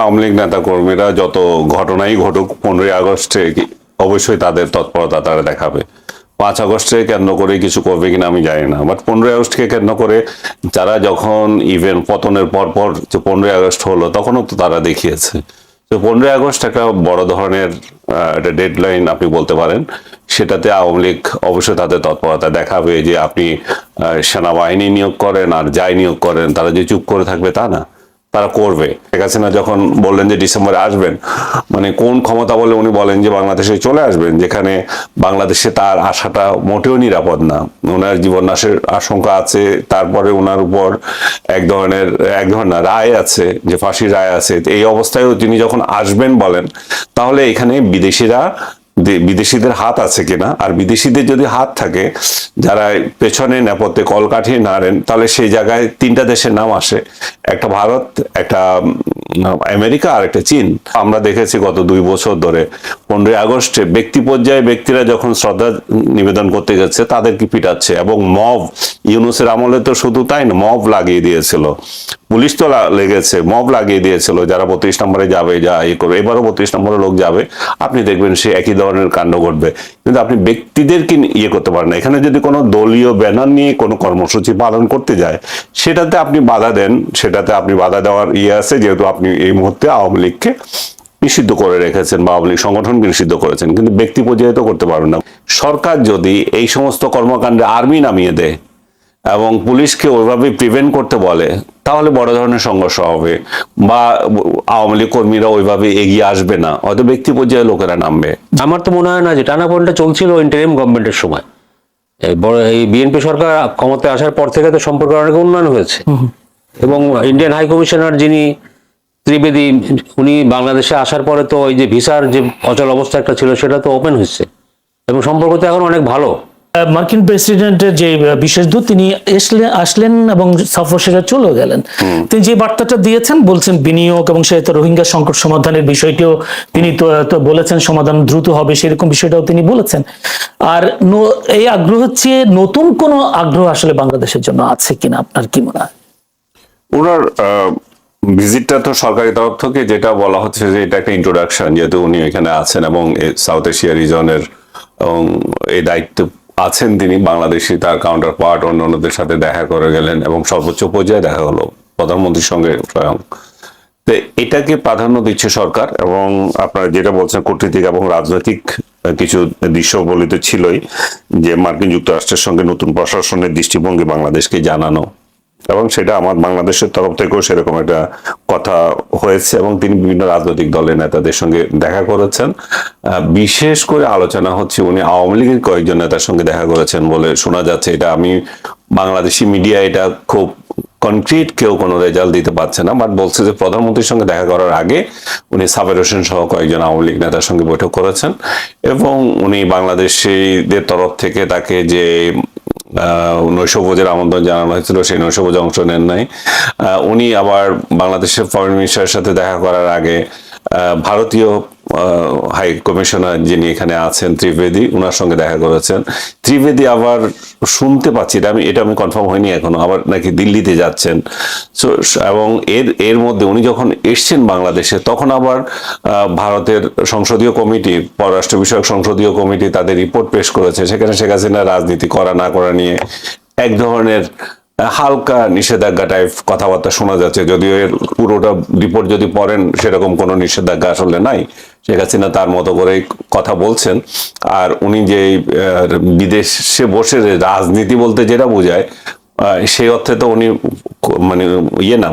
আওয়ামী লীগ নেতা কর্মীরা যত ঘটনাই ঘটুক 15ই আগস্টে অবশ্যই তাদের তৎপরতা তারা দেখাবে। 5 আগস্টে কেন্দ্র করে কিছু করবে কিনা আমি জানি না, বাট 15ই আগস্টকে কেন্দ্র করে যারা যখন ইভেন পতনের পর যে 15ই আগস্ট হলো তখনও তো তারা দেখিয়েছে। তো 15ই আগস্ট একটা বড় ধরনের একটা ডেডলাইন আপনি বলতে পারেন। সেটাতে আওয়ামী লীগ অবশ্যই তাদের তৎপরতা দেখাবে যে আপনি সেনাবাহিনী নিয়োগ করেন আর যাই নিয়োগ করেন তারা যে চুপ করে থাকবে তা না, তারা করবে। শেখ হাসিনা যখন বললেন যে ডিসেম্বরে আসবেন, মানে কোন ক্ষমতা বলে উনি বলেন যে বাংলাদেশে চলে আসবেন, যেখানে বাংলাদেশে তার আসাটা মোটেও নিরাপদ না, ওনার জীবন নাশের আশঙ্কা আছে। তারপরে ওনার উপর এক ধরনের রায় আছে, যে ফাঁসির রায় আছে। এই অবস্থায়ও তিনি যখন আসবেন বলেন, তাহলে এখানে বিদেশিদের হাত আছে কিনা, আর বিদেশিদের যদি হাত থাকে যারা পেছনে নেপথ্যে কলকাঠি নাড়েন, তাহলে সেই জায়গায় 3টা দেশের নাম আসে, একটা ভারত, একটা আমেরিকা আর একটা চীন। আমরা দেখেছি গত 2 বছর ধরে 15ই আগস্টে ব্যক্তি পর্যায়ে ব্যক্তিরা যখন শ্রদ্ধা নিবেদন করতে গেছে তাদেরকে পিটাচ্ছে, এবং মব ইউনূসের আমলে তো শুধু তাই না, মব লাগিয়ে দিয়েছিল, পুলিশ তো লেগেছে, মব লাগিয়ে দিয়েছিল যারা 32 নম্বরে যাবে, যা করবে। এবারও 32 নম্বরে লোক যাবে, আপনি দেখবেন সে একই ধরনের কাণ্ড ঘটবে। কিন্তু আপনি ব্যক্তিদেরকে করতে পারেন না। এখানে যদি কোনো দলীয় ব্যানার নিয়ে কোনো কর্মসূচি পালন করতে যায়, সেটাতে আপনি বাধা দেন, সেটাতে আপনি বাধা দেওয়ার আছে, যেহেতু আপনি এই মুহূর্তে আওয়ামী লীগকে নিষিদ্ধ করে রেখেছেন বা আওয়ামী লীগ সংগঠনকে নিষিদ্ধ করেছেন, কিন্তু ব্যক্তি পর্যায়ে তো করতে পারবেন না। সরকার যদি এই সমস্ত কর্মকাণ্ডে আর্মি নামিয়ে দেয় এবং পুলিশকে ওইভাবে প্রিভেন্ট করতে বলে, তাহলে বড় ধরনের সংঘর্ষ হবে, বা আওয়ামী লীগ কর্মীরা ওইভাবে এগিয়ে আসবে না, হয়তো ব্যক্তি পর্যায়ে লোকেরা নামবে। আমার তো মনে হয় না যে টানাপোড়েনটা চলছিল ইন্টারিম গভর্নমেন্টের সময়। এই বিএনপি সরকার ক্ষমতায় আসার পর থেকে তো সম্পর্ক অনেক উন্নয়ন হয়েছে, এবং ইন্ডিয়ান হাই কমিশনার যিনি ত্রিবেদী, উনি বাংলাদেশে আসার পরে তো ওই যে ভিসার যে অচল অবস্থা একটা ছিল সেটা তো ওপেন হয়েছে, এবং সম্পর্ক তো এখন অনেক ভালো। মার্কিন প্রেসিডেন্টের যে বিশেষ দূত তিনি আসলেন এবং সফর শেষে চলে গেলেন। তিনি যে বার্তাটা দিয়েছেন, বলছেন বিনিয়োগ এবং সেটা রোহিঙ্গা সংকট সমাধানের বিষয়টিও তিনি তো বলেছেন সমাধান দ্রুত হবে, সেরকম বিষয়টাও তিনি বলেছেন। আর এই আগ্রহ হচ্ছে নতুন কোন আগ্রহ আসলে বাংলাদেশের জন্য আছে কিনা, আপনার কি মনে হয়? ওনার ভিজিটটা তো সরকারি তরফ থেকে যেটা বলা হচ্ছে যে এটা একটা ইন্ট্রোডাকশন, যেহেতু উনি এখানে আছেন এবং সাউথ এশিয়া রিজনের এই দায়িত্ব আছেন তিনি, বাংলাদেশি তার কাউন্টার পার্ট অন্যান্যদের সাথে দেখা করে গেলেন, এবং সর্বোচ্চ পর্যায়ে দেখা হলো প্রধানমন্ত্রীর সঙ্গে স্বয়ং। তো এটাকে প্রাধান্য দিচ্ছে সরকার, এবং আপনারা যেটা বলছেন কূটনীতিক এবং রাজনৈতিক কিছু দৃশ্যবলিত ছিলই, যে মার্কিন যুক্তরাষ্ট্রের সঙ্গে নতুন প্রশাসনের দৃষ্টিভঙ্গি বাংলাদেশকে জানানো, এবং সেটা আমার বাংলাদেশের তরফ থেকেও সেরকম একটা কথা হয়েছে, এবং তিনি বিভিন্ন রাজনৈতিক দলের নেতাদের সঙ্গে দেখা করেছেন। বিশেষ করে আলোচনা হচ্ছে উনি আওয়ামী লীগের কয়েকজন নেতার সঙ্গে দেখা করেছেন বলে শোনা যাচ্ছে। এটা আমি বাংলাদেশি মিডিয়া এটা খুব কনক্রিট কেউ কোনো রেজাল্ট দিতে পারছে না, বাট বলছে যে প্রধানমন্ত্রীর সঙ্গে দেখা করার আগে উনি সাবের হোসেন সহ কয়েকজন আওয়ামী লীগ নেতার সঙ্গে বৈঠক করেছেন, এবং উনি বাংলাদেশিদের তরফ থেকে তাকে যে নৈশভোজের আমন্ত্রণ জানানো হয়েছিল সেই নৈশভোজে অংশ নেন নাই। উনি আবার বাংলাদেশের ফরেন মিনিস্টারের সাথে দেখা করার আগে ভারতীয় হাই কমিশনার যিনি এখানে আছেন ত্রিবেদী, ওনার সঙ্গে দেখা করেছেন। ত্রিবেদী আবার শুনতে পাচ্ছি, এটা আমি কনফার্ম হয়নি এখনো, আবার নাকি দিল্লিতে যাচ্ছেন। সো এবং এর মধ্যে উনি যখন এসছেন বাংলাদেশে, তখন আবার ভারতের সংসদীয় কমিটি, পররাষ্ট্র বিষয়ক সংসদীয় কমিটি তাদের রিপোর্ট পেশ করেছে। সেখানে শেখ হাসিনা রাজনীতি করা না করা নিয়ে এক ধরনের হালকা নিষেধাজ্ঞা টাইপ কথাবার্তা শোনা যাচ্ছে, যদিও এর পুরোটা রিপোর্ট যদি পড়েন সেরকম কোনো নিষেধাজ্ঞা আসলে নাই। শেখ হাসিনা তার মতো করে কথা বলছেন, আর উনি যে বিদেশে বসে রাজনীতি বলতে যেটা বোঝায় সেই অর্থে তো উনি মানে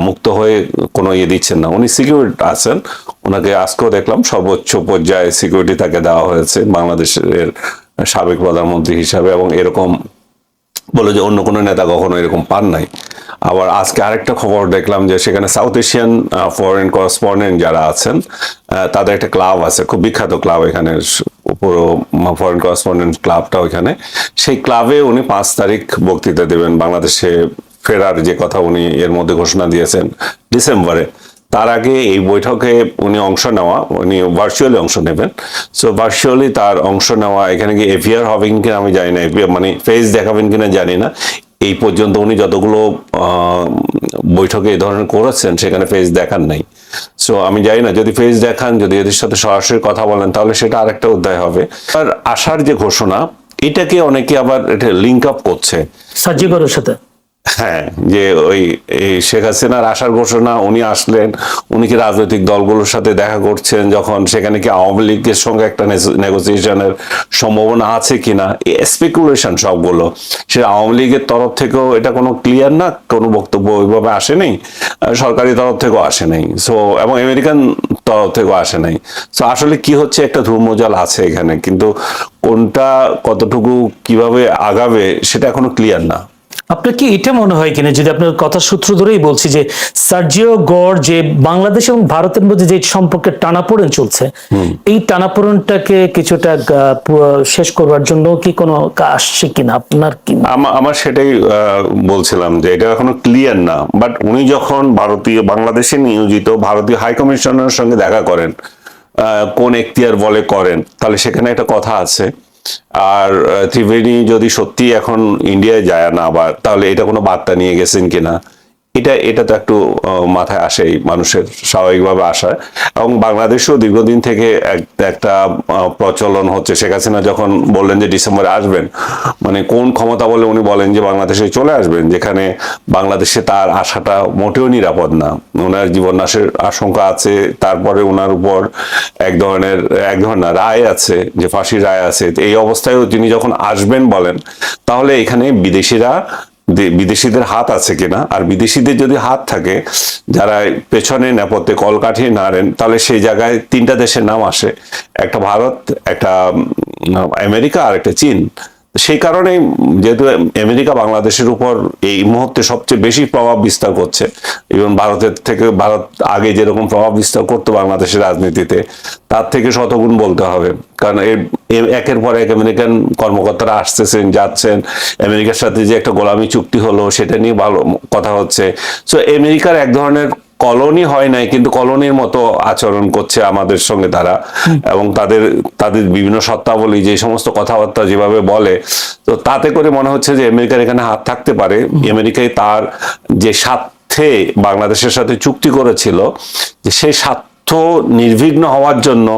মুক্ত হয়ে কোনো দিচ্ছেন না, উনি সিকিউরিটি আছেন। ওনাকে আজকেও দেখলাম সর্বোচ্চ পর্যায়ে সিকিউরিটি তাকে দেওয়া হয়েছে বাংলাদেশের সাবেক প্রধানমন্ত্রী হিসাবে, এবং এরকম বলে যে অন্য কোনো নেতা কখনো এরকম পান নাই। আবার আজকে আরেকটা খবর দেখলাম যে সেখানে সাউথ এশিয়ান ফরেন করেসপন্ডেন্ট যারা আছেন তাদের একটা ক্লাব আছে, খুব বিখ্যাত ক্লাব এখানে, পুরো ফরেন করেসপন্ডেন্ট ক্লাবটা ওইখানে। সেই ক্লাবে উনি 5 তারিখ বক্তৃতা দেবেন, বাংলাদেশে ফেরার যে কথা উনি এর মধ্যে ঘোষণা দিয়েছেন ডিসেম্বরে। তার আগে এই বৈঠকে উনি ভার্চুয়ালি অংশ নেবেন। সো ভার্চুয়ালি তার অংশ নেওয়া, এখানে কি এভিয়ার হবেন কিনা আমি জানি না, মানে ফেস দেখাবেন কিনা জানি না। এই পর্যন্ত উনি যতগুলো বৈঠকে এই ধরনের করেছেন সেখানে ফেস দেখান নাই। সো আমি জানি না, যদি ফেস দেখান, যদি এদের সাথে সরাসরি কথা বলেন, তাহলে সেটা আরেকটা অধ্যায় হবে। আর আসার যে ঘোষণা, এটাকে অনেকে আবার এটা লিঙ্ক আপ করছে সার্জিকরের সাথে। হ্যাঁ, যে ওই এই শেখ হাসিনার আসার ঘোষণা, উনি আসলেন, উনি কি রাজনৈতিক দলগুলোর সাথে দেখা করছেন, যখন সেখানে কি আওয়ামী লীগের সঙ্গে একটা নেগোসিয়েশনের সম্ভাবনা আছে কিনা, স্পেকুলেশন সবগুলো। সে আওয়ামী লীগের তরফ থেকেও এটা কোনো ক্লিয়ার না, কোনো বক্তব্য ওইভাবে আসে নাই, সরকারি তরফ থেকেও আসে নাই, সো এবং আমেরিকান তরফ থেকেও আসে নাই। সো আসলে কি হচ্ছে, একটা ধূম্রজাল আছে এখানে, কিন্তু কোনটা কতটুকু কিভাবে আগাবে সেটা এখনো ক্লিয়ার না। আপনার কি এটা মনে হয় কিনা, যদি আপনার কথা সূত্র ধরেই বলছি, যে সার্জিও গড় যে বাংলাদেশ এবং ভারতের মধ্যে যে সম্পর্কের টানাপোড়েন চলছে, এই টানাপোড়েনটাকে কিছুটা শেষ করবার জন্য কি কোনো আসছে কিনা, আপনার কি? আমার সেটাই বলছিলাম যে এটা এখনো ক্লিয়ার না। বাট উনি যখন বাংলাদেশে নিয়োজিত ভারতীয় হাই কমিশনারের সঙ্গে দেখা করেন, কোন এখতিয়ার বলে করেন, তাহলে সেখানে একটা কথা আছে। আর ত্রিবেণী যদি সত্যি এখন ইন্ডিয়ায় যায় না আবার, তাহলে এটা কোনো বার্তা নিয়ে গেছেন কিনা, এটা তো একটু মাথায় আসেই, মানুষের স্বাভাবিকভাবে আসা। এবং বাংলাদেশেও দীর্ঘদিন থেকে একটা প্রচলন হচ্ছে। শেখ হাসিনা যখন বললেন যে ডিসেম্বরে আসবেন, মানে কোন ক্ষমতা বলে উনি বলেন যে বাংলাদেশে চলে আসবেন, যেখানে বাংলাদেশে তার আসাটা মোটেও নিরাপদ না, ওনার জীবন নাশের আশঙ্কা আছে। তারপরে ওনার উপর এক ধরনের না, রায় আছে, যে ফাঁসির রায় আছে। এই অবস্থায়ও তিনি যখন আসবেন বলেন, তাহলে এখানে বিদেশিদের হাত আছে কিনা, আর বিদেশিদের যদি হাত থাকে, যারা পেছনে নেপথ্যে কলকাঠি নাড়েন, তাহলে সেই জায়গায় তিনটা দেশের নাম আসে, একটা ভারত, একটা আমেরিকা, আর একটা চীন। সেই কারণে যেহেতু আমেরিকা বাংলাদেশের উপর এই মুহূর্তে সবচেয়ে বেশি প্রভাব বিস্তার করছে, এবং ভারতের থেকে, ভারত আগে যেরকম প্রভাব বিস্তার করতো বাংলাদেশের রাজনীতিতে, তার থেকে শতগুণ বলতে হবে। কারণ একের পর এক আমেরিকান কর্মকর্তারা আসতেছেন, যাচ্ছেন। আমেরিকার সাথে যে একটা গোলামি চুক্তি হলো, সেটা নিয়ে ভালো কথা হচ্ছে। সো আমেরিকার এক ধরনের কলোনি হয় নাই, কিন্তু কলোনির মতো আচরণ করছে আমাদের সঙ্গে তারা, এবং তাদের বিভিন্ন সত্তাবলী, যে সমস্ত কথাবার্তা যেভাবে বলে, তো তাতে করে মনে হচ্ছে যে আমেরিকার এখানে হাত থাকতে পারে। আমেরিকায় তার যে স্বার্থে বাংলাদেশের সাথে চুক্তি করেছিল, যে সেই স্বার্থ নির্বিঘ্ন হওয়ার জন্য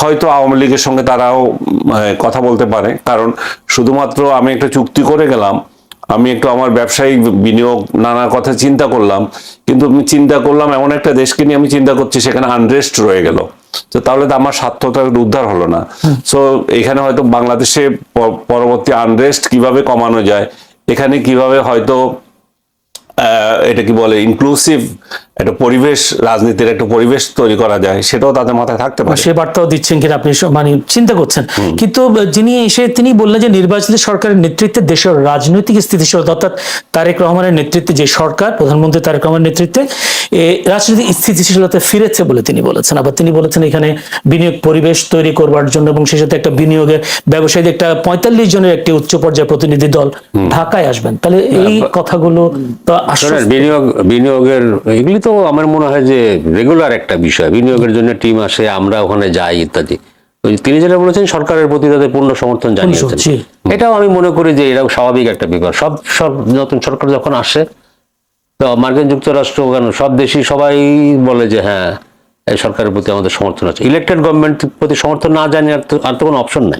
হয়তো আওয়ামী লীগের সঙ্গে তারাও কথা বলতে পারে। কারণ শুধুমাত্র আমি একটা চুক্তি করে গেলাম, আমি একটু আমার ব্যবসায়িক বিনিয়োগ নানা কথা চিন্তা করলাম, কিন্তু আমি চিন্তা করলাম এমন একটা দেশকে নিয়ে আমি চিন্তা করছি, সেখানে আনরেস্ট রয়ে গেল, তো তাহলে তো আমার স্বার্থটা উদ্ধার হলো না। সো এখানে হয়তো বাংলাদেশে পরবর্তী আনরেস্ট কিভাবে কমানো যায়, এখানে কিভাবে হয়তো এটা কি বলে ইনক্লুসিভ একটা পরিবেশ, রাজনীতির একটা পরিবেশ তৈরি করা যায়, সেটাও তাদের মাথায় থাকতে পারে। সে বার্তাও দিচ্ছেন কিনা আপনি মানে চিন্তা করছেন। কিন্তু যিনি এসে তিনি বললেন যে নির্বাচিত সরকারের নেতৃত্বে দেশের রাজনৈতিক স্থিতিশীলতা, অর্থাৎ তারেক রহমানের নেতৃত্বে যে সরকার, প্রধানমন্ত্রী তারেক রহমানের নেতৃত্বে রাজনৈতিক স্থিতিশীলতা ফিরেছে বলে তিনি বলেছেন। আবার তিনি বলেছেন এখানে বিনিয়োগ পরিবেশ তৈরি করবার জন্য, এবং সেই সাথে একটা বিনিয়োগের ব্যবসায়ীদের একটা 45 জনের একটি উচ্চ পর্যায়ের প্রতিনিধি দল ঢাকায় আসবেন। তাহলে এই কথাগুলো তো আসলে বিনিয়োগের এগুলি তো আমার মনে হয় যে রেগুলার একটা বিষয়। বিনিয়োগের জন্য টিম আসে, আমরা ওখানে যাই ইত্যাদি। তিনি যেটা বলেছেন, সরকারের প্রতি তাদের পূর্ণ সমর্থন জানিয়েছেন, এটাও আমি মনে করি যে এরকম স্বাভাবিক একটা ব্যাপার। সব নতুন সরকার যখন আসে, তো মার্কিন যুক্তরাষ্ট্র, কেন সব দেশই সবাই বলে যে হ্যাঁ, এই সরকারের প্রতি আমাদের সমর্থন আছে। ইলেকটেড গভর্নমেন্টের প্রতি সমর্থন না জানি আর তো কোনো অপশন নাই।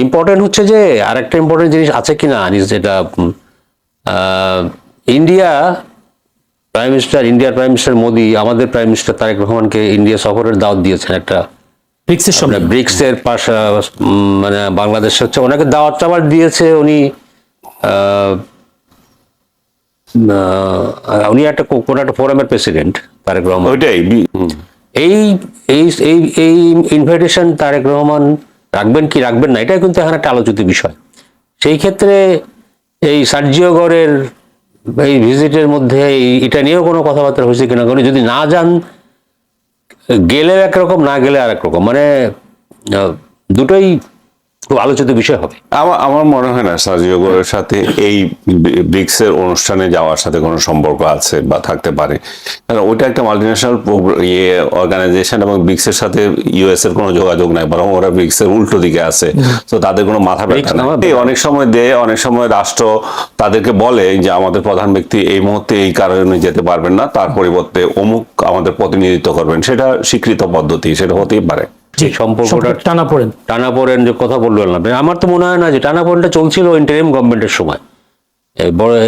ইম্পর্টেন্ট হচ্ছে যে আরেকটা ইম্পর্টেন্ট জিনিস আছে কিনা, যেটা ইন্ডিয়ার প্রাইম মিনিস্টার মোদি আমাদের প্রাইম মিনিস্টার তারেক রহমানকে ইন্ডিয়া সফরের দাওয়াত দিয়েছেন। একটা ব্রিক্সের পাশে, মানে বাংলাদেশ হচ্ছে ওনাকে দাওয়াতটা আবার দিয়েছে। উনি একটা কোন একটা ফোরামের প্রেসিডেন্ট তারেক রহমান। এই ইনভাইটেশন তারেক রহমান রাখবেন কি রাখবেন না, এটা কিন্তু এখন একটা আলোচিত বিষয়। সেই ক্ষেত্রে এই সার্জিও গড়ের এই ভিজিটের মধ্যে এটা নিয়েও কোনো কথাবার্তা হয়েছে কিনা, কারণ যদি না যান, গেলে একরকম, না গেলে আর একরকম, মানে দুটোই খুব আলোচিত বিষয় হবে। আমার আমার মনে হয় না সার্জিও গোরের সাথে এই ব্রিক্স এর অনুষ্ঠানে যাওয়ার সাথে কোনো সম্পর্ক আছে বা থাকতে পারে, কারণ ওইটা একটা মাল্টিন্যাশনাল অর্গানাইজেশন এবং ব্রিক্স এর সাথে ইউএস এর কোনো যোগাযোগ নাই, বরং ওরা ব্রিক্স এর উল্টো দিকে আছে। তো তাদের কোনো মাথা ব্যথা নেই। অনেক সময় দেয়, অনেক সময় রাষ্ট্র তাদেরকে বলে যে আমাদের প্রধান ব্যক্তি এই মুহূর্তে এই কারণে যেতে পারবেন না, তার পরিবর্তে অমুক আমাদের প্রতিনিধিত্ব করবেন, সেটা স্বীকৃত পদ্ধতি, সেটা হতেই পারে। যে সম্পর্কটা টানাপোড়েন যে কথা বললেন আপনি, আমার তো মনে হয় না যে টানাপোড়েনটা চলছিল ইন্টারিম গভর্নমেন্টের সময়।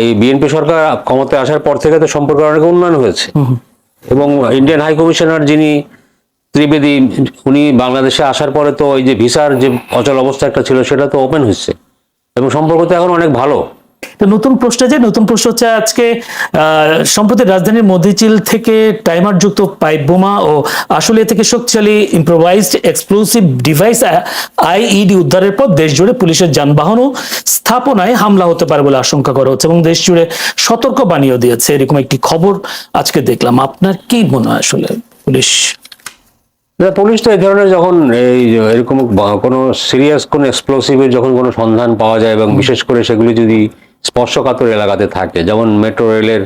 এই বিএনপি সরকার ক্ষমতায় আসার পর থেকে তো সম্পর্ক অনেক উন্নয়ন হয়েছে, এবং ইন্ডিয়ান হাই কমিশনার যিনি ত্রিবেদী, উনি বাংলাদেশে আসার পরে তো ওই যে ভিসার যে অচল অবস্থা একটা ছিল সেটা তো ওপেন হচ্ছে, এবং সম্পর্ক তো এখন অনেক ভালো। নতুন প্রশ্ন হচ্ছে আজকে সম্প্রতি রাজধানীর মতিঝিল থেকে টাইমার যুক্ত পাইপ বোমা ও আশুলিয়া থেকে শক্তিশালী ইম্প্রোভাইজড এক্সপ্লোসিভ ডিভাইস আইইডি উদ্ধারের পর দেশ জুড়ে পুলিশের যানবাহন ও স্থাপনায় হামলা হতে পারে বলে আশঙ্কা করা হচ্ছে, এবং দেশ জুড়ে সতর্ক বাণীও দিয়েছে, এরকম একটি খবর আজকে দেখলাম। আপনার কি মনে হয় আসলে পুলিশ তো এই ধরনের যখন এরকম কোনো সিরিয়াস কোনো এক্সপ্লোসিভের যখন কোনো সন্ধান পাওয়া যায়, এবং বিশেষ করে সেগুলি যদি স্পর্শকাতর এলাকাতে থাকে, যেমন মেট্রো রেলের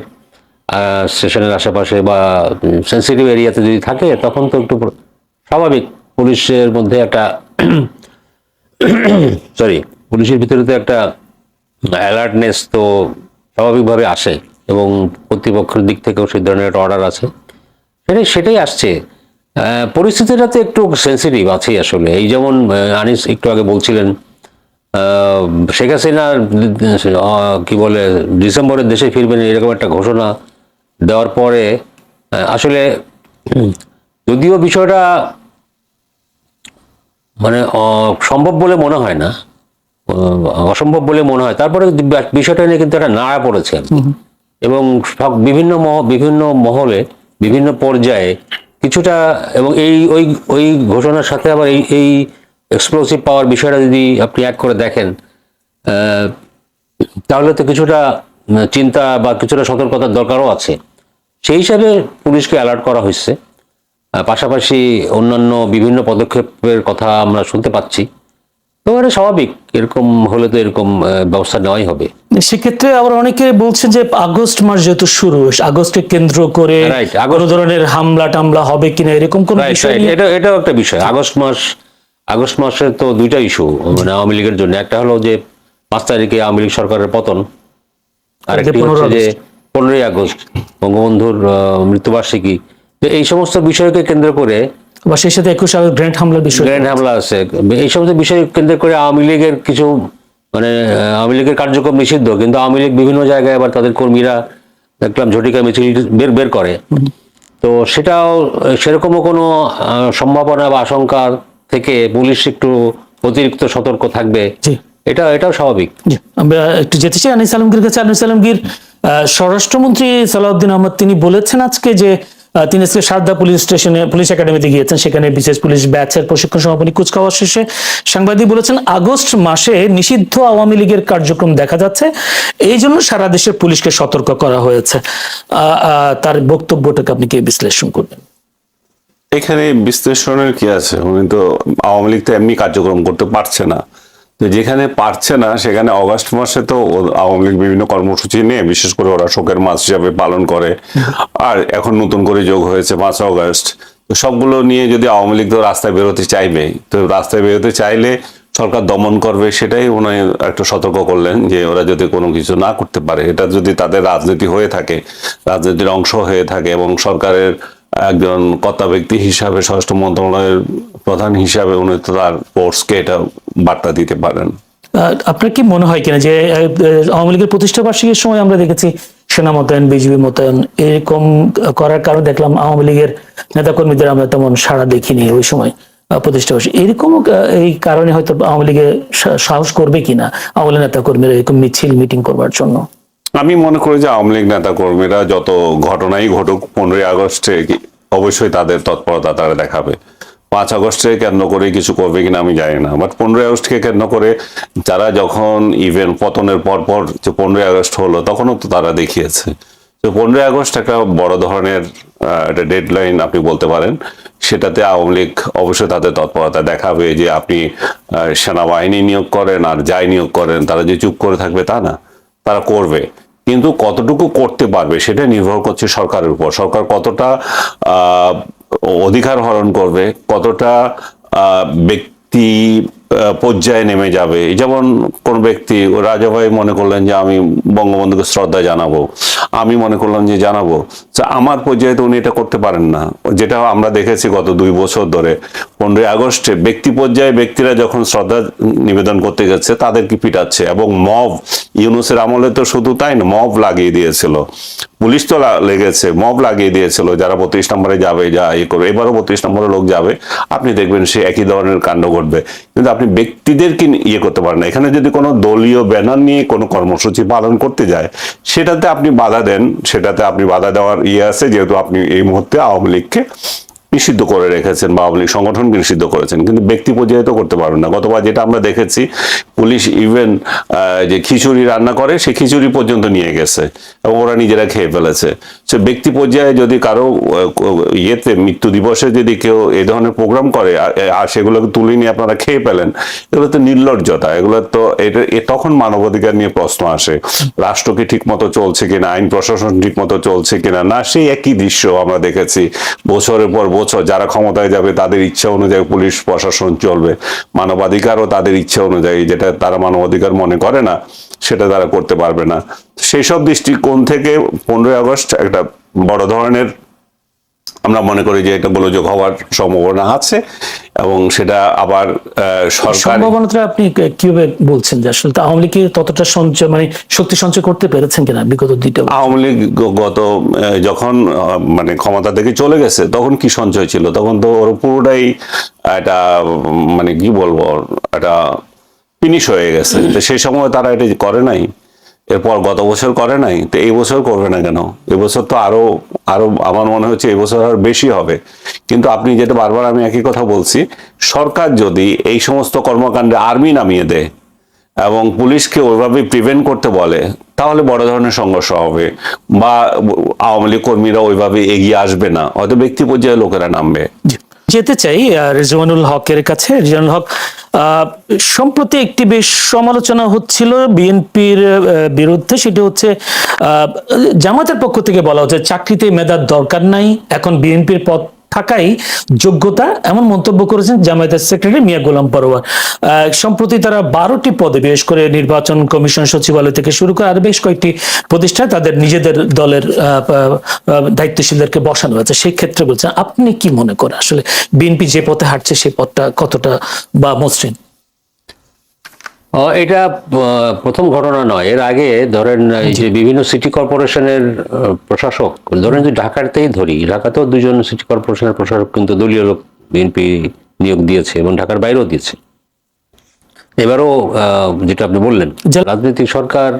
স্টেশনের আশেপাশে বা সেন্সিটিভ এরিয়াতে যদি থাকে, তখন তো একটু স্বাভাবিক পুলিশের মধ্যে একটা পুলিশের ভিতরে তো একটা অ্যালার্টনেস তো স্বাভাবিকভাবে আসে, এবং কর্তৃপক্ষের দিক থেকেও সেই ধরনের একটা অর্ডার আছে, সেটাই আসছে। পরিস্থিতিটা তো একটু সেন্সিটিভ আছেই আসলে। এই যেমন আনিস একটু আগে বলছিলেন, শেখ হাসিনা কি বলে ডিসেম্বরে দেশে ফিরবেন এরকম একটা ঘোষণা দেওয়ার পরে আসলে যদিও বিষয়টা মানে সম্ভব বলে মনে হয় না, অসম্ভব বলে মনে হয়, তারপরে বিষয়টা নিয়ে কিন্তু একটা নাড়া পড়েছে, এবং বিভিন্ন মহলে বিভিন্ন পর্যায়ে কিছুটা, এবং ওই ঘোষণার সাথে আবার এই এক্সপ্লোসিভ পাওয়ার বিষয়টা যদি আপনি এক করে দেখেন, তাহলে তো কিছুটা চিন্তা বা কিছুটা সতর্কতার দরকারও আছে। সেই হিসাবে পুলিশকে অ্যালার্ট করা হয়েছে, পাশাপাশি অন্যান্য বিভিন্ন পদক্ষেপের কথা আমরা শুনতে পাচ্ছি। তো এটা স্বাভাবিক, এরকম হলে তো এরকম ব্যবস্থা নেওয়াই হবে। সেক্ষেত্রে আবার অনেকে বলছে যে আগস্ট মাস যেহেতু শুরু, আগস্টকে কেন্দ্র করে কোনো ধরনের হামলা টামলা হবে কিনা, এরকম কোন বিষয়? এটাও একটা বিষয়। আগস্ট মাসে তো দুইটা ইস্যু মানে আওয়ামী লীগের জন্য, একটা হলো যে 5 তারিখে আওয়ামী লীগ সরকারের পতন, আর একটি হচ্ছে যে 15ই আগস্ট বঙ্গবন্ধুর মৃত্যুবার্ষিকী। এই সমস্ত বিষয়কে কেন্দ্র করে বা সেই সাথে 21 আগস্ট গ্র্যান্ড হামলা আছে, এই সমস্ত বিষয় কেন্দ্র করে আওয়ামী লীগের কিছু মানে আওয়ামী লীগের কার্যক্রম নিষিদ্ধ, কিন্তু আওয়ামী লীগ বিভিন্ন জায়গায় আবার তাদের কর্মীরা দেখলাম ঝটিকা মিছিল বের করে। তো সেটাও সেরকমও কোনো সম্ভাবনা বা আশঙ্কা থেকে পুলিশ একটু অতিরিক্ত সতর্ক থাকবে, এটাও স্বাভাবিক। আমরা একটু যেতে চাই আনিস আলমগীর কাছে। আনিস আলমগীর, স্বরাষ্ট্রমন্ত্রী সালাউদ্দিন আহমদ তিনি বলেছেন আজকে যে তিনি আজকে সারদা পুলিশ একাডেমিতে গিয়েছেন, সেখানে বিশেষ পুলিশ ব্যাচের প্রশিক্ষণ সমাপনী কুচকাওয়াজ শেষে সাংবাদিক বলেছেন আগস্ট মাসে নিষিদ্ধ আওয়ামী লীগের কার্যক্রম দেখা যাচ্ছে, এই জন্য সারা দেশের পুলিশকে সতর্ক করা হয়েছে। তার বক্তব্যটাকে আপনি কি বিশ্লেষণ করবেন? এখানে বিশ্লেষণের কি আছে? উনি তো আওয়ামী লীগ তো এমনি কার্যক্রম করতে পারছে না, তো যেখানে পারছে না সেখানে অগাস্ট মাসে তো আওয়ামী লীগ বিভিন্ন কর্মসূচি নিয়ে, বিশেষ করে ওরা শোকের মাস হিসাবে পালন করে, আর এখন নতুন করে যোগ হয়েছে 5 আগস্ট। তো সবগুলো নিয়ে যদি আওয়ামী লীগ তো রাস্তায় বেরোতে চাইবে, তো রাস্তায় বেরোতে চাইলে সরকার দমন করবে, সেটাই উনি একটু সতর্ক করলেন যে ওরা যদি কোনো কিছু না করতে পারে, এটা যদি তাদের রাজনীতি হয়ে থাকে, রাজনীতির অংশ হয়ে থাকে, এবং সরকারের একজন কর্তা ব্যক্তি হিসাবে, স্বরাষ্ট্র মন্ত্রণালয়ের প্রধান হিসাবে উনি তো তার ফোর্সকে এটা বার্তা দিতে পারেন। আপনার কি মনে হয় কিনা যে আওয়ামী লীগের প্রতিষ্ঠা বার্ষিকীর সময় আমরা দেখেছি সেনা মোতায়েন, বিজিবি মোতায়েন, এরকম করার কারণে দেখলাম আওয়ামী লীগের নেতাকর্মীদের আমরা তেমন সাড়া দেখিনি ওই সময় প্রতিষ্ঠা বার্ষিকী, এরকম এই কারণে হয়তো আওয়ামী লীগের সাহস করবে কিনা আওয়ামী লীগ নেতাকর্মীরা এরকম মিটিং করবার জন্য? আমি মনে করি যে আওয়ামী লীগ নেতা কর্মীরা যত ঘটনাই ঘটুক, 15ই আগস্টে অবশ্যই তাদের তৎপরতা তারা দেখাবে। 5 আগস্টে কেন্দ্র করে কিছু করবে কিনা আমি জানি না, বাট 15ই আগস্টকে কেন্দ্র করে যারা যখন ইভেন্ট পতনের পর যে 15ই আগস্ট হলো, তখনও তো তারা দেখিয়েছে। তো 15ই আগস্ট একটা বড় ধরনের একটা ডেডলাইন আপনি বলতে পারেন। সেটাতে আওয়ামী লীগ অবশ্যই তাদের তৎপরতা দেখাবে যে আপনি সেনাবাহিনী নিয়োগ করেন আর যাই নিয়োগ করেন তারা যে চুপ করে থাকবে তা না, তারা করবে। কিন্তু কতটুকু করতে পারবে সেটা নির্ভর করছে সরকারের উপর। সরকার কতটা অধিকার হরণ করবে, কতটা ব্যক্তি পর্যায়ে নেমে যাবে। যেমন কোন ব্যক্তি, রাজা ভাই মনে করলেন যে আমি বঙ্গবন্ধুকে শ্রদ্ধা জানাবো, আমি মনে করলাম যে জানাবো, আমার পর্যায়ে তো উনি এটা করতে পারেন না। যেটা আমরা দেখেছি গত 2 বছর ধরে 15ই আগস্টে ব্যক্তি পর্যায়ে ব্যক্তিরা যখন শ্রদ্ধা নিবেদন করতে গেছে তাদেরকে পিটাচ্ছে, এবং মব, ইউনূসের আমলে তো শুধু তাই না, মব লাগিয়ে দিয়েছিল, পুলিশ তো লেগেছে, মব লাগিয়ে দিয়েছিল যারা 32 নম্বরে যাবে, যা ইয়ে করবে। এবারও 32 নম্বরে লোক যাবে, আপনি দেখবেন সে একই ধরনের কাণ্ড ঘটবে। কিন্তু আপনি ব্যক্তিদেরকে ইয়ে করতে পারেন না। এখানে যদি কোনো দলীয় ব্যানার নিয়ে কোনো কর্মসূচি পালন করতে যায়, সেটাতে আপনি বাধা দেন, সেটাতে আপনি বাধা দেওয়ার ইয়ে আছে, যেহেতু আপনি এই মুহূর্তে আওয়ামী লীগকে নিষিদ্ধ করে রেখেছেন বা আওয়ামী লীগ সংগঠনকে নিষিদ্ধ করেছেন, কিন্তু ব্যক্তি পর্যায়ে তো করতে পারবেন না। গতবার যেটা আমরা দেখেছি, পুলিশ ইভেন যে খিচুড়ি রান্না করে সে খিচুড়ি পর্যন্ত নিয়ে গেছে এবং ওরা নিজেরা খেয়ে ফেলেছে। সে ব্যক্তি পর্যায়ে যদি কারো ইয়েতে মৃত্যু দিবসে যদি কেউ এই ধরনের প্রোগ্রাম করে আর সেগুলোকে তুলে নিয়ে আপনারা খেয়ে পেলেন, এগুলো তো নির্লজ্জতা। এগুলো তো তখন মানবাধিকার নিয়ে প্রশ্ন আসে, রাষ্ট্র কি ঠিক মতো চলছে কিনা, আইন প্রশাসন ঠিক মতো চলছে কিনা। না, সেই একই দৃশ্য আমরা দেখেছি বছরের পর বছর। যারা ক্ষমতায় যাবে তাদের ইচ্ছা অনুযায়ী পুলিশ প্রশাসন চলবে, মানবাধিকারও তাদের ইচ্ছা অনুযায়ী, যেটা তারা মানবাধিকার মনে করে না সেটা তারা করতে পারবে না। সেই সব দৃষ্টিকোণ থেকে 15ই আগস্ট একটা বড় ধরনের, আমরা মনে করি যে এটা গোলযোগ হওয়ার সম্ভাবনা আছে, এবং সেটা আবার সরকার সম্ভাবনাটা আপনি কিভাবে বলছেন যে আসলে আওয়ামী লীগ ততটা সঞ্চয়, মানে শক্তি সঞ্চয় করতে পেরেছেন কিনা বিগত 2 বছর? আওয়ামী লীগ গত যখন মানে ক্ষমতা থেকে চলে গেছে তখন কি সঞ্চয় ছিল? তখন তো ওর পুরোটাই একটা মানে কি বলবো, একটা ফিনিশ হয়ে গেছে। তো সেই সময় তারা এটা করে নাই, এরপর গত বছর করে নাই, তো এই বছর করবে না কেন? এবছর তো আরো আরো আমার মনে হচ্ছে এই বছর আরো বেশি হবে। কিন্তু আপনি যেটা বারবার আমি একই কথা বলছি, সরকার যদি এই সমস্ত কর্মকাণ্ডে আর্মি নামিয়ে দেয় এবং পুলিশকে ওইভাবে প্রিভেন্ট করতে বলে, তাহলে বড় ধরনের সংঘর্ষ হবে, বা আওয়ামী লীগ কর্মীরা ওইভাবে এগিয়ে আসবে না, হয়তো ব্যক্তি পর্যায়ে লোকেরা নামবে। যেতে চাই রেজওয়ানুল হকের কাছে। রেজওয়ানুল হক, সম্প্রতি একটি বেশ সমালোচনা হচ্ছিল বিএনপির বিরুদ্ধে, সেটা হচ্ছে জামাতের পক্ষ থেকে বলা হচ্ছে চাকরিতে মেধার দরকার নাই, এখন বিএনপির পদ থাকাই যোগ্যতা, এমন মন্তব্য করেছেন জামায়াতের সেক্রেটারি মিয়া গোলাম পরোয়ার। সম্প্রতি তারা 12টি পদে, বিশেষ করে নির্বাচন কমিশন সচিবালয় থেকে শুরু করে আর বেশ কয়েকটি প্রতিষ্ঠানে তাদের নিজেদের দলের দায়িত্বশীলদেরকে বসানো হয়েছে। সেই ক্ষেত্রে বলছেন, আপনি কি মনে করেন আসলে বিএনপি যে পথে হাঁটছে সেই পথটা কতটা বা মসৃণ? এটা প্রথম ঘটনা নয়। এর আগে ধরেন এই যে বিভিন্ন সিটি কর্পোরেশনের প্রশাসক, ধরেন যে ঢাকাতেই ধরি, ঢাকাতেও 2জন সিটি কর্পোরেশনের প্রশাসক কিন্তু দলীয় লোক বিএনপি নিয়োগ দিয়েছে এবং ঢাকার বাইরেও দিয়েছে। এবারও যেটা আপনি বললেন, রাজনৈতিক সরকার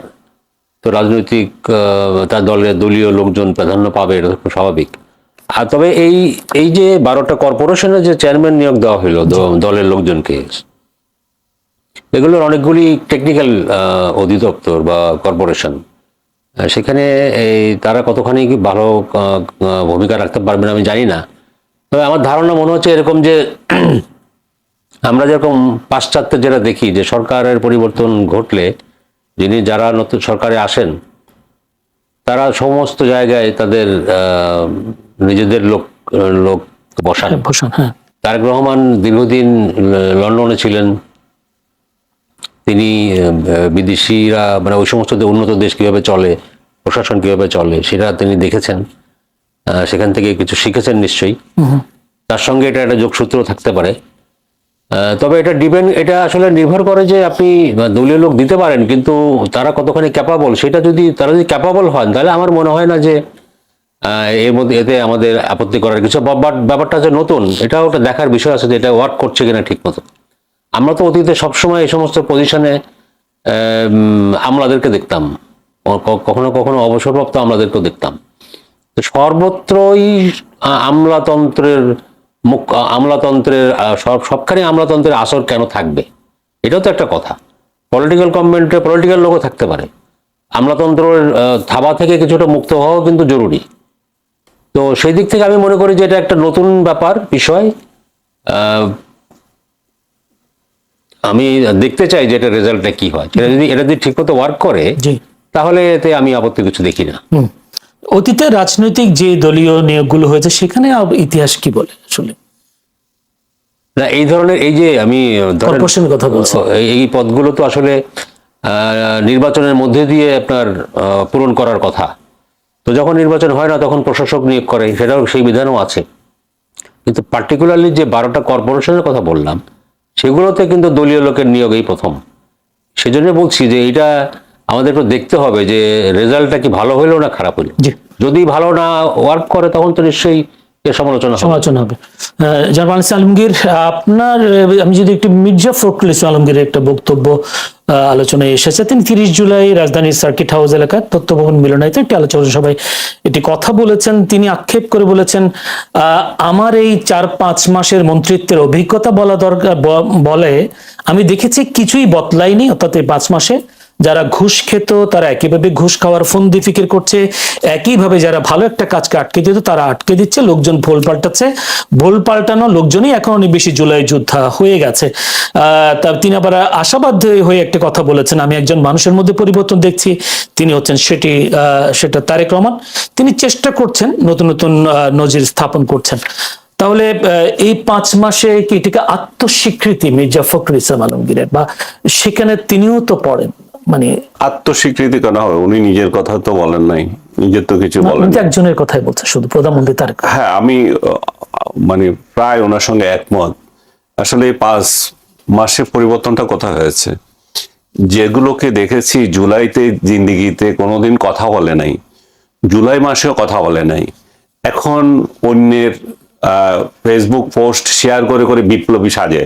তো রাজনৈতিক তার দলের দলীয় লোকজন প্রাধান্য পাবে, এটা খুব স্বাভাবিক। আর তবে এই যে 12টা কর্পোরেশনের যে চেয়ারম্যান নিয়োগ দেওয়া হলো দলের লোকজনকে, এগুলোর অনেকগুলি টেকনিক্যাল অধিদপ্তর বা কর্পোরেশন, সেখানে তারা কতখানি কি ভালো ভূমিকা রাখতে পারবেন আমি জানি না। তবে আমার ধারণা মনে হচ্ছে এরকম যে আমরা যেরকম পাশ্চাত্যে যেটা দেখি যে সরকারের পরিবর্তন ঘটলে যারা নতুন সরকারে আসেন তারা সমস্ত জায়গায় তাদের নিজেদের লোক বসান। তারেক রহমান দীর্ঘদিন লন্ডনে ছিলেন, তিনি বিদেশিরা মানে ওই সমস্ত উন্নত দেশ কিভাবে চলে, প্রশাসন কিভাবে চলে সেটা তিনি দেখেছেন, সেখান থেকে কিছু শিখেছেন নিশ্চয়ই। তার সঙ্গে এটা একটা যোগসূত্র থাকতে পারে। তবে এটা আসলে নির্ভর করে যে আপনি দলীয় লোক দিতে পারেন, কিন্তু তারা কতখানি ক্যাপাবল, সেটা তারা যদি ক্যাপাবল হন তাহলে আমার মনে হয় না যে এর মধ্যে এতে আমাদের আপত্তি করার কিছু। বাট ব্যাপারটা যে নতুন, এটাও একটা দেখার বিষয় আছে যে এটা ওয়ার্ক করছে কিনা ঠিক মতো। আমরা তো অতীতে সবসময় এই সমস্ত পজিশনে আমলাদেরকে দেখতাম, কখনো কখনো অবসরপ্রাপ্ত আমলাদেরকেও দেখতাম। তো সর্বত্রই আমলাতন্ত্রের সবখানে আমলাতন্ত্রের আসর কেন থাকবে, এটাও তো একটা কথা। পলিটিক্যাল গভর্নমেন্টে পলিটিক্যাল লোকও থাকতে পারে। আমলাতন্ত্রের থাবা থেকে কিছুটা মুক্ত হওয়াও কিন্তু জরুরি। তো সেই দিক থেকে আমি মনে করি যে এটা একটা নতুন বিষয়। আমি দেখতে চাই যে এটা রেজাল্টটা কি হয়। এটা যদি ঠিকমতো ওয়ার্ক করে জি, তাহলে এতে আমি আপত্তি কিছু দেখি না। অতীতে রাজনৈতিক যে দলীয় নিয়োগগুলো হয়েছে সেখানে ইতিহাস কি বলে আসলে? না, এই ধরনের এই যে আমি কর্পোরেশনের কথা বলছি। এই পদগুলো তো আসলে নির্বাচনের মধ্যে দিয়ে আপনার পূরণ করার কথা। তো যখন নির্বাচন হয় না তখন প্রশাসক নিয়োগ করে, সেটাও সেই বিধানও আছে। কিন্তু পার্টিকুলারলি যে 12টা কর্পোরেশনের কথা বললাম সেগুলোতে কিন্তু দলীয় লোকের নিয়োগ এই প্রথম। সেজন্য বলছি যে এটা আমাদের একটু দেখতে হবে যে রেজাল্টটা কি ভালো হইলো না খারাপ হইলো। জি, যদি ভালো না ওয়ার্ক করে তখন তো নিশ্চয়ই এর সমালোচনা হবে। সমালোচনা হবে। জামাল ইসলাম আলমগীর, আপনার আমি যদি একটু মির্জা ফখরুল ইসলাম আলমগীরের একটা বক্তব্য আলোচনায় এসেছে। তিনি 30 জুলাই রাজধানীর সার্কিট হাউস এলাকায় তথ্যভবন মিলনায়তে একটি আলোচনা সভায় এটি কথা বলেছেন। তিনি আক্ষেপ করে বলেছেন, আমার এই 4-5 মাসের মন্ত্রিত্বের অভিজ্ঞতা বলা দরকার, বলে আমি দেখেছি কিছুই বদলায়নি। অর্থাৎ এই 5 মাসে যারা ঘুষ খেত তারা একইভাবে ঘুষ খাওয়ার ফন্দি ফিকির করছে, একইভাবে যারা ভালো একটা কাজকে আটকে দিত তারা আটকে দিচ্ছে, লোকজন ভোল পাল্টাচ্ছে, ভোল পাল্টানো লোকজনই এখন অনেক বেশি জুলাই যোদ্ধা হয়ে গেছে। তিনি আবার আশাবাদ হয়ে একটা কথা বলেছেন, আমি একজন মানুষের মধ্যে পরিবর্তন দেখছি। তিনি হচ্ছেন সেটা তারেক রহমান। তিনি চেষ্টা করছেন, নতুন নতুন নজির স্থাপন করছেন। তাহলে এই 5 মাসে কি এটাকে আত্মস্বীকৃতি মির্জা ফখরুল ইসলাম আলমগীরের, বা সেখানে তিনিও তো পড়েন, মানে আত্মস্বীকৃতি কেন হবে? উনি নিজের কথা তো বলেন নাই, নিজের তো কিছু বলেন নাই। একজনের কথাই বলছে, শুধু প্রধানমন্ত্রী তারেক। হ্যাঁ, আমি মানে প্রায় ওনার সঙ্গে একমত। আসলে এই 5 মাসে পরিবর্তনটা কোথায় হয়েছে? যেগুলোকে দেখেছি জুলাইতে জিন্দিগিতে কোনোদিন কথা বলে নাই, জুলাই মাসেও কথা বলে নাই, এখন অন্যের ফেসবুক পোস্ট শেয়ার করে করে বিপ্লবী সাজে।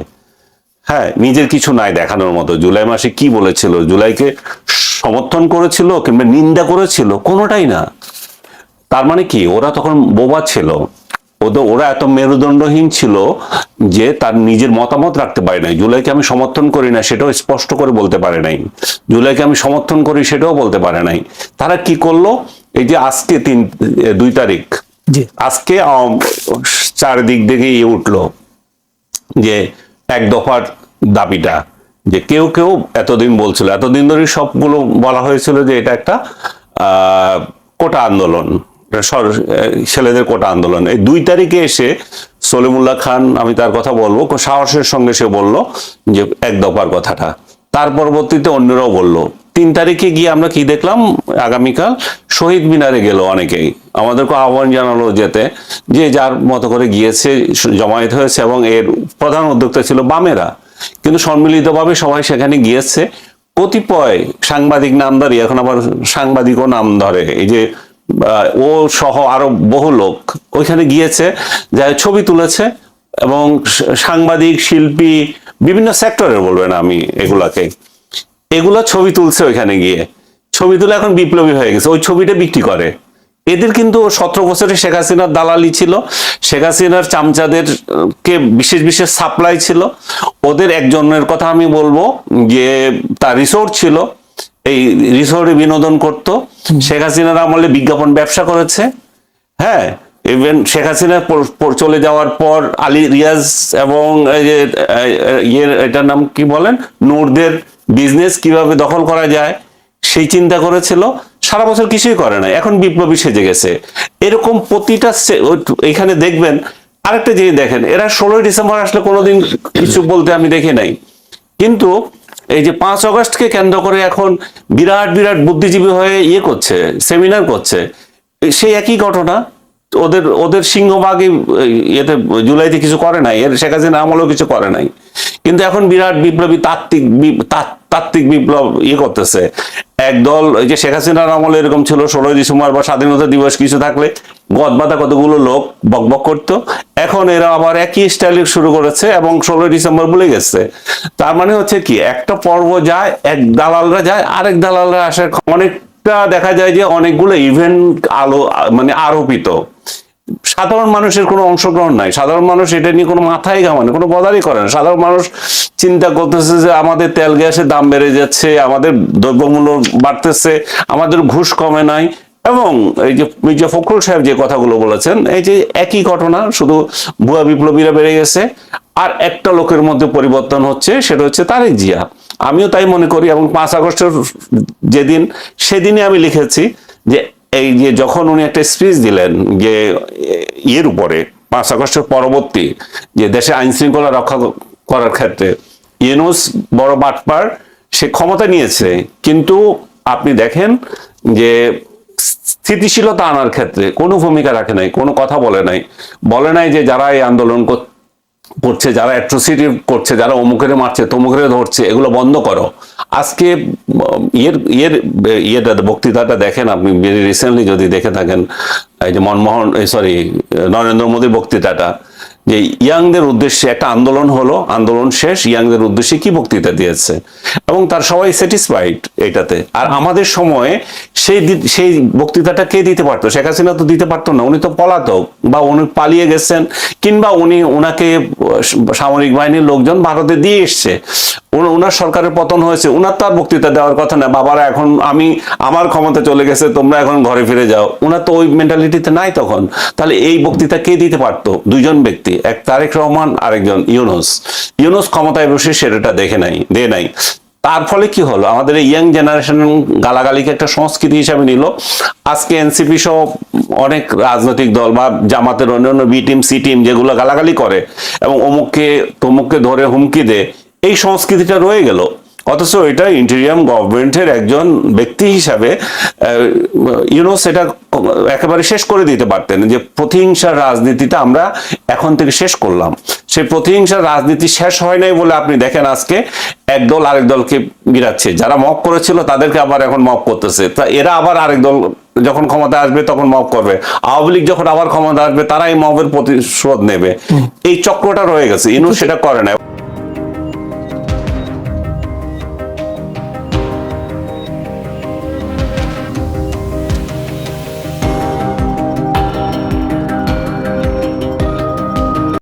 হ্যাঁ, নিজের কিছু নাই দেখানোর মতো। জুলাই মাসে কি বলেছিল? জুলাইকে সমর্থন করেছিল কিংবা নিন্দা করেছিল? কোনোটাই না। তার মানে কি, ওরা তখন বোবা ছিল, ওরা এত মেরুদণ্ডহীন ছিল যে তার নিজের মতামত রাখতে পারে নাই। জুলাইকে আমি সমর্থন করি না সেটাও স্পষ্ট করে বলতে পারে নাই, জুলাইকে আমি সমর্থন করি সেটাও বলতে পারে নাই। তারা কি করলো? এই যে আজকে 2 তারিখ, আজকে চারদিক থেকে উঠলো যে 1 দফার দাবিটা, যে কেউ কেউ এতদিন বলছিল, এতদিন ধরে সবগুলো বলা হয়েছিল যে এটা একটা কোটা আন্দোলন, ছেলেদের কোটা আন্দোলন। এই 2 তারিখে এসে সলিমুল্লাহ খান, আমি তার কথা বলবো, সাহসের সঙ্গে সে বলল যে 1 দফার কথাটা। তার পরবর্তীতে অন্যরাও বলল। 3 তারিখে গিয়ে আমরা কি দেখলাম? আগামীকাল শহীদ মিনারে গেল অনেকেই, আমাদেরকে আহ্বান জানালো যেতে, যে যার মতো করে গিয়েছে, জমায়েত হয়েছে, এবং এর প্রধান উদ্যোক্তা ছিল বামেরা, কিন্তু সম্মিলিতভাবে সবাই সেখানে গিয়েছে। কতিপয় সাংবাদিক নামধারী এখন আবার সাংবাদিকও নাম ধরে, এই যে ও সহ আরো বহু লোক ওইখানে গিয়েছে, যা ছবি তুলেছে, এবং সাংবাদিক, শিল্পী, বিভিন্ন সেক্টরের বলবেন আমি এগুলা ছবি তুলছে ওইখানে গিয়ে, ছবি তুলে এখন বিপ্লবী হয়ে গেছে, ওই ছবিটা বিক্রি করে। এদের কিন্তু 17 বছরে শেখ হাসিনার দালালি ছিল, শেখ হাসিনার চামচাদের কে বিশেষ বিশেষ সাপ্লাই ছিল। ওদের একজনের কথা আমি বলবো, যে তার রিসোর্ট ছিল, এই রিসোর্টে বিনোদন করত, শেখ হাসিনার আমলে বিজ্ঞাপন ব্যবসা করেছে। হ্যাঁ, ইভেন শেখ হাসিনা চলে যাওয়ার পর আলী রিয়াজ এবং এটার নাম কি বলেন, নূরদের বিজনেস কিভাবে দখল করা যায় সেই চিন্তা করেছিল। সারা বছর কিছুই করে না, এখন বিপ্লবী সেজে গেছে। এরকম প্রতিটা এখানে দেখবেন। আরেকটা জিনিস দেখেন, এরা 16ই ডিসেম্বর আসলে কোনোদিন কিছু বলতে আমি দেখি নাই, কিন্তু এই যে 5 আগস্টকে কেন্দ্র করে এখন বিরাট বিরাট বুদ্ধিজীবী হয়ে করছে, সেমিনার করছে। সেই একই ঘটনা, ওদের সিংহভাগই এতে জুলাইতে কিছু করে নাই, এর শেখ হাসিনা আমলেও কিছু করে নাই, কিন্তু এখন বিরাট বিপ্লবী তাত্ত্বিক বিপ্লব করতেছে একদল। এই যে শেখ হাসিনার আমলে এরকম ছিল, 16ই ডিসেম্বর বা স্বাধীনতা দিবস কিছু থাকলে গদবাধা কতগুলো লোক বকবক করতো, এখন এরা আবার একই স্টাইল শুরু করেছে এবং 16ই ডিসেম্বর ভুলে গেছে। তার মানে হচ্ছে কি, একটা পর্ব যায়, এক দালালরা যায়, আরেক দালালরা আসে। অনেকটা দেখা যায় যে অনেকগুলো ইভেন্ট মানে আরোপিত, সাধারণ মানুষের কোনো অংশগ্রহণ নাই। সাধারণ মানুষ এটা নিয়ে কোনো মাথায় ঘামানে, কোনো বদারই করে না। সাধারণ মানুষ চিন্তা করতেছে যে আমাদের তেল গ্যাসের দাম বেড়ে যাচ্ছে, আমাদের দ্রব্যমূল্য বাড়তেছে, আমাদের ঘুষ কমে নাই, এবং এই যে মির্জা ফখরুল সাহেব যে কথাগুলো বলেছেন, এই যে একই ঘটনা, শুধু ভুয়া বিপ্লবীরা বেড়ে গেছে আর একটা লোকের মধ্যে পরিবর্তন হচ্ছে, সেটা হচ্ছে তারেক জিয়া। আমিও তাই মনে করি। এবং 5 আগস্টের যেদিন, সেদিনই আমি লিখেছি যে এই যে যখন উনি একটা স্পিচ দিলেন যে ইয়ের উপরে 5 আগস্টের পরবর্তী যে দেশে আইন শৃঙ্খলা রক্ষা করার ক্ষেত্রে ইউনূস বড় বাটপার, সে ক্ষমতা নিয়েছে, কিন্তু আপনি দেখেন যে স্থিতিশীলতা আনার ক্ষেত্রে কোনো ভূমিকা রাখে নাই, কোনো কথা বলে নাই যে যারা এই আন্দোলন করছে, যারা অ্যাট্রোসিটি করছে, যারা অমুকের মারছে তমুকের ধরছে, এগুলো বন্ধ করো। আজকে ইয়ের বক্তৃতাটা দেখেন আপনি, রিসেন্টলি যদি দেখে থাকেন, এই যে নরেন্দ্র মোদীর বক্তৃতাটা, যে ইয়াংদের উদ্দেশ্যে একটা আন্দোলন হলো, আন্দোলন শেষ, ইয়াংদের উদ্দেশ্যে কি বক্তৃতা দিয়েছে, এবং তার সবাই স্যাটিসফাইড এটাতে। আর আমাদের সময়ে সেই বক্তৃতাটা কে দিতে পারতো? শেখ হাসিনা তো দিতে পারতো না, উনি তো পলাতক, বা উনি পালিয়ে গেছেন, কিংবা ওনাকে সামরিক বাহিনীর লোকজন ভারতে দিয়ে এসছে, ওনার সরকারের পতন হয়েছে, ওনার তো আর বক্তৃতা দেওয়ার কথা না, বাবারা এখন আমার ক্ষমতা চলে গেছে, তোমরা এখন ঘরে ফিরে যাও। ওনার তো ওই মেন্টালিটিতে নাই তখন। তাহলে এই বক্তৃতা কে দিতে পারতো? দুইজন ব্যক্তি, এক তারেক রহমান, আরেকজন ইউনূস ক্ষমতায় বসে সেটা দেয় নাই। তার ফলে কি হলো? আমাদের এই ইয়াং জেনারেশন গালাগালিকে একটা সংস্কৃতি হিসাবে নিল। আজকে এনসিপি সহ অনেক রাজনৈতিক দল বা জামাতের অন্যান্য বি টিম, সি টিম যেগুলো গালাগালি করে এবং অমুককে তমুককে ধরে হুমকি দেয়, এই সংস্কৃতিটা রয়ে গেল। অথচ এটা ইন্টেরিয়াম গভর্নমেন্টের একজন ব্যক্তি হিসাবে ইউনূস সেটা একেবারে শেষ করে দিতে পারতেন, যে প্রতিহিংসার রাজনীতিটা আমরা এখন থেকে শেষ করলাম। সেই প্রতিহিংসার রাজনীতি শেষ হয় নাই বলে আপনি দেখেন আজকে এক দল আরেক দলকে গিরাচ্ছে, যারা মব করেছিল তাদেরকে আবার এখন মব করতেছে, তা এরা আবার আরেক দল যখন ক্ষমতা আসবে তখন মব করবে, আওয়ামী লীগ যখন আবার ক্ষমতা আসবে তারা এই মবের প্রতিশোধ নেবে। এই চক্রটা রয়ে গেছে, ইউনূস সেটা করে না।